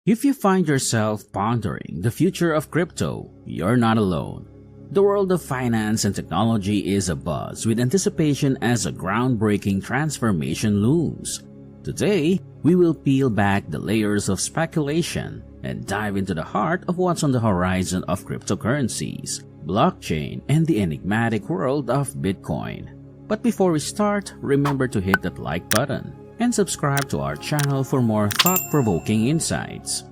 If you find yourself pondering the future of crypto, you're not alone. The world of finance and technology is abuzz with anticipation as a groundbreaking transformation looms. Today, we will peel back the layers of speculation and dive into the heart of what's on the horizon of cryptocurrencies, blockchain, and the enigmatic world of Bitcoin. But before we start, remember to hit that like button and subscribe to our channel for more thought-provoking insights.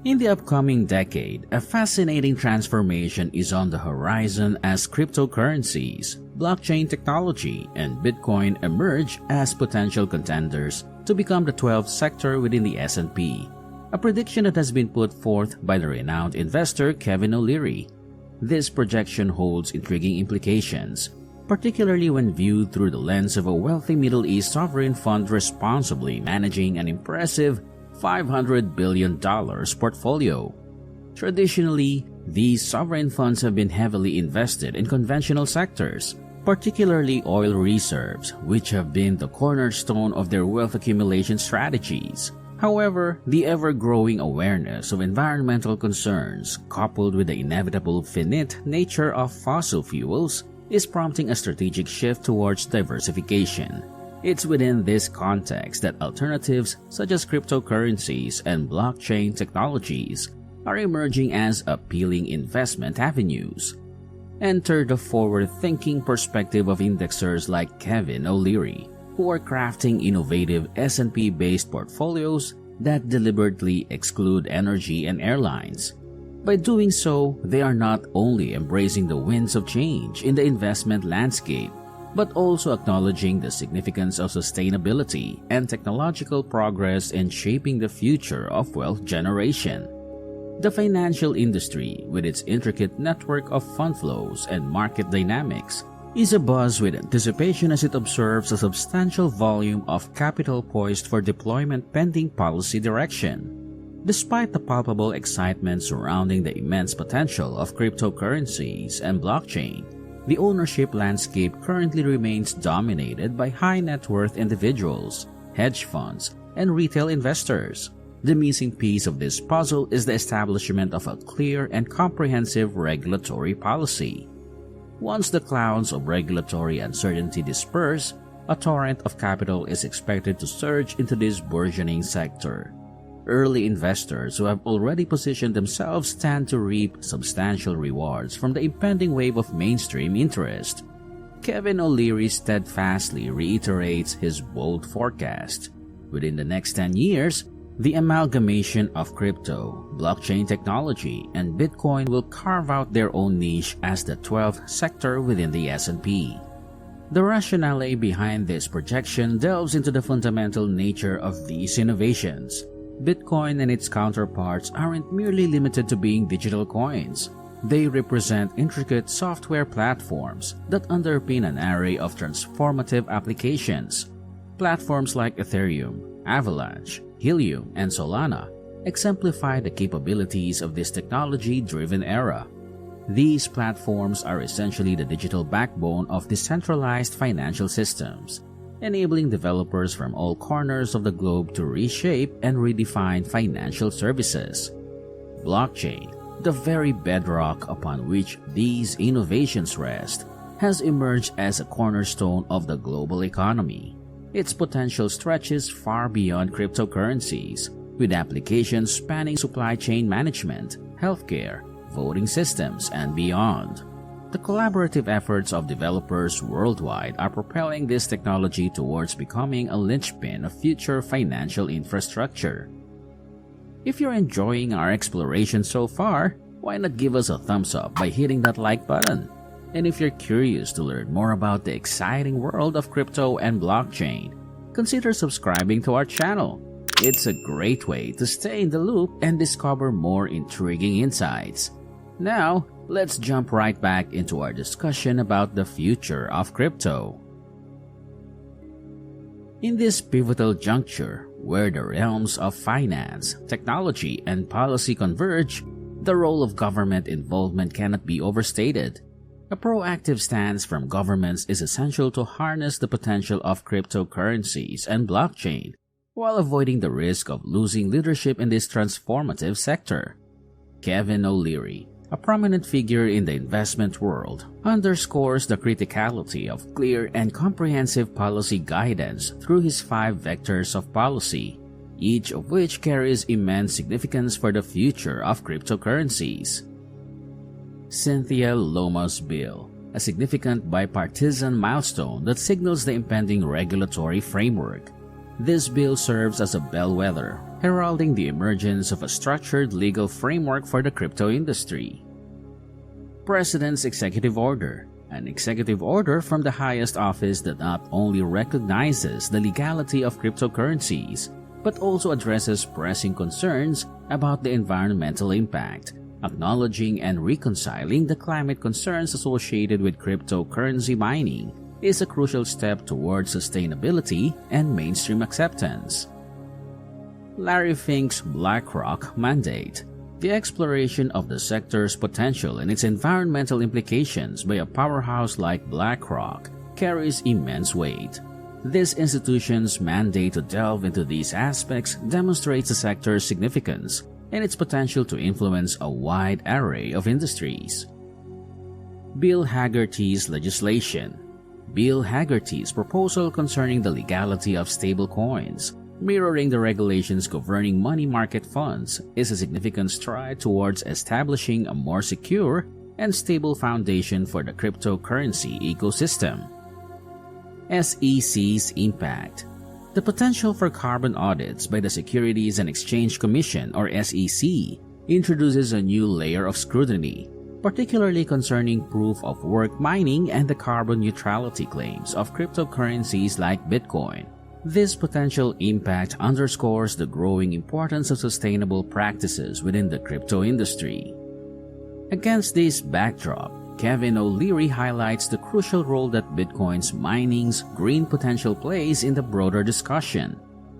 In the upcoming decade, a fascinating transformation is on the horizon as cryptocurrencies, blockchain technology, and Bitcoin emerge as potential contenders to become the 12th sector within the S&P, a prediction that has been put forth by the renowned investor Kevin O'Leary. This projection holds intriguing implications, particularly when viewed through the lens of a wealthy Middle East sovereign fund responsibly managing an impressive $500 billion portfolio. Traditionally, these sovereign funds have been heavily invested in conventional sectors, particularly oil reserves, which have been the cornerstone of their wealth accumulation strategies. However, the ever-growing awareness of environmental concerns, coupled with the inevitable finite nature of fossil fuels, is prompting a strategic shift towards diversification. It's within this context that alternatives such as cryptocurrencies and blockchain technologies are emerging as appealing investment avenues. Enter the forward-thinking perspective of indexers like Kevin O'Leary, who are crafting innovative S&P-based portfolios that deliberately exclude energy and airlines. By doing so, they are not only embracing the winds of change in the investment landscape, but also acknowledging the significance of sustainability and technological progress in shaping the future of wealth generation. The financial industry, with its intricate network of fund flows and market dynamics, is abuzz with anticipation as it observes a substantial volume of capital poised for deployment pending policy direction. Despite the palpable excitement surrounding the immense potential of cryptocurrencies and blockchain, the ownership landscape currently remains dominated by high-net-worth individuals, hedge funds, and retail investors. The missing piece of this puzzle is the establishment of a clear and comprehensive regulatory policy. Once the clouds of regulatory uncertainty disperse, a torrent of capital is expected to surge into this burgeoning sector. Early investors who have already positioned themselves stand to reap substantial rewards from the impending wave of mainstream interest. Kevin O'Leary steadfastly reiterates his bold forecast. Within the next 10 years, the amalgamation of crypto, blockchain technology, and Bitcoin will carve out their own niche as the 12th sector within the S&P. The rationale behind this projection delves into the fundamental nature of these innovations. Bitcoin and its counterparts aren't merely limited to being digital coins. They represent intricate software platforms that underpin an array of transformative applications. Platforms like Ethereum, Avalanche, Helium, and Solana exemplify the capabilities of this technology-driven era. These platforms are essentially the digital backbone of decentralized financial systems, enabling developers from all corners of the globe to reshape and redefine financial services. Blockchain, the very bedrock upon which these innovations rest, has emerged as a cornerstone of the global economy. Its potential stretches far beyond cryptocurrencies, with applications spanning supply chain management, healthcare, voting systems, and beyond. The collaborative efforts of developers worldwide are propelling this technology towards becoming a linchpin of future financial infrastructure. If you're enjoying our exploration so far, why not give us a thumbs up by hitting that like button? And if you're curious to learn more about the exciting world of crypto and blockchain, consider subscribing to our channel. It's a great way to stay in the loop and discover more intriguing insights. Now, let's jump right back into our discussion about the future of crypto. In this pivotal juncture, where the realms of finance, technology, and policy converge, the role of government involvement cannot be overstated. A proactive stance from governments is essential to harness the potential of cryptocurrencies and blockchain, while avoiding the risk of losing leadership in this transformative sector. Kevin O'Leary, a prominent figure in the investment world, underscores the criticality of clear and comprehensive policy guidance through his 5 vectors of policy, each of which carries immense significance for the future of cryptocurrencies. Cynthia Loma's Bill, a significant bipartisan milestone that signals the impending regulatory framework. This bill serves as a bellwether, heralding the emergence of a structured legal framework for the crypto industry. President's Executive Order, an executive order from the highest office that not only recognizes the legality of cryptocurrencies, but also addresses pressing concerns about the environmental impact, acknowledging and reconciling the climate concerns associated with cryptocurrency mining is a crucial step towards sustainability and mainstream acceptance. Larry Fink's BlackRock mandate. The exploration of the sector's potential and its environmental implications by a powerhouse like BlackRock carries immense weight. This institution's mandate to delve into these aspects demonstrates the sector's significance and its potential to influence a wide array of industries. Bill Haggerty's legislation. Bill Haggerty's proposal concerning the legality of stablecoins, mirroring the regulations governing money market funds, is a significant stride towards establishing a more secure and stable foundation for the cryptocurrency ecosystem. SEC's impact. The potential for carbon audits by the Securities and Exchange Commission, or SEC, introduces a new layer of scrutiny, particularly concerning proof-of-work mining and the carbon neutrality claims of cryptocurrencies like Bitcoin. This potential impact underscores the growing importance of sustainable practices within the crypto industry. Against this backdrop, Kevin O'Leary highlights the crucial role that Bitcoin's mining's green potential plays in the broader discussion.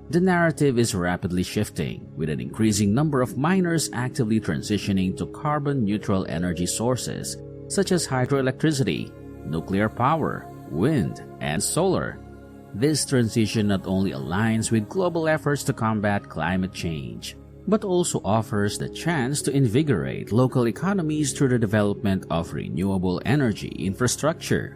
The narrative is rapidly shifting, with an increasing number of miners actively transitioning to carbon-neutral energy sources, such as hydroelectricity, nuclear power, wind, and solar. This transition not only aligns with global efforts to combat climate change, but also offers the chance to invigorate local economies through the development of renewable energy infrastructure.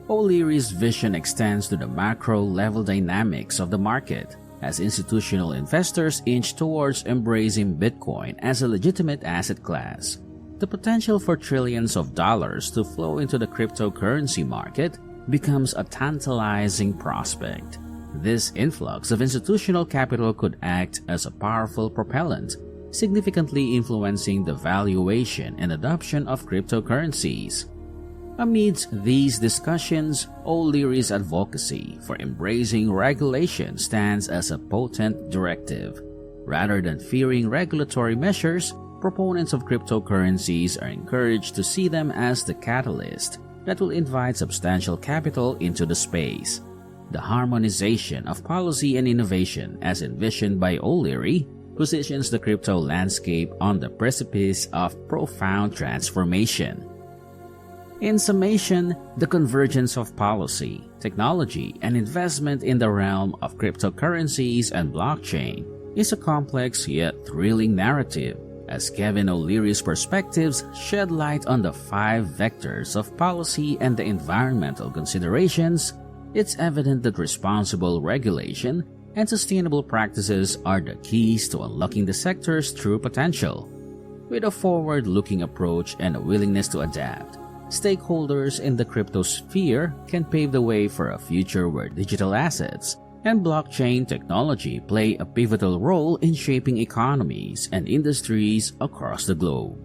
O'Leary's vision extends to the macro-level dynamics of the market, as institutional investors inch towards embracing Bitcoin as a legitimate asset class. The potential for trillions of dollars to flow into the cryptocurrency market becomes a tantalizing prospect. This influx of institutional capital could act as a powerful propellant, significantly influencing the valuation and adoption of cryptocurrencies. Amidst these discussions, O'Leary's advocacy for embracing regulation stands as a potent directive. Rather than fearing regulatory measures, proponents of cryptocurrencies are encouraged to see them as the catalyst that will invite substantial capital into the space. The harmonization of policy and innovation, as envisioned by O'Leary, positions the crypto landscape on the precipice of profound transformation. In summation, the convergence of policy, technology, and investment in the realm of cryptocurrencies and blockchain is a complex yet thrilling narrative, as Kevin O'Leary's perspectives shed light on the 5 vectors of policy and the environmental considerations. It's evident that responsible regulation and sustainable practices are the keys to unlocking the sector's true potential. With a forward-looking approach and a willingness to adapt, stakeholders in the crypto sphere can pave the way for a future where digital assets and blockchain technology play a pivotal role in shaping economies and industries across the globe.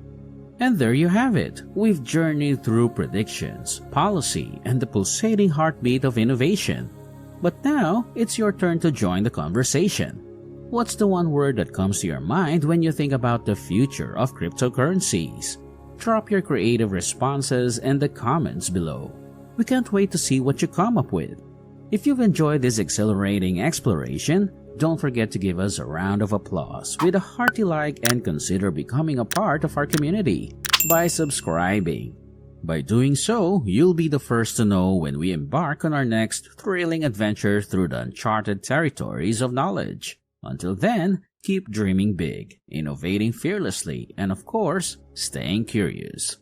And there you have it. We've journeyed through predictions, policy, and the pulsating heartbeat of innovation. But now, it's your turn to join the conversation. What's the one word that comes to your mind when you think about the future of cryptocurrencies? Drop your creative responses in the comments below. We can't wait to see what you come up with. If you've enjoyed this exhilarating exploration, don't forget to give us a round of applause with a hearty like and consider becoming a part of our community by subscribing. By doing so, you'll be the first to know when we embark on our next thrilling adventure through the uncharted territories of knowledge. Until then, keep dreaming big, innovating fearlessly, and of course, staying curious.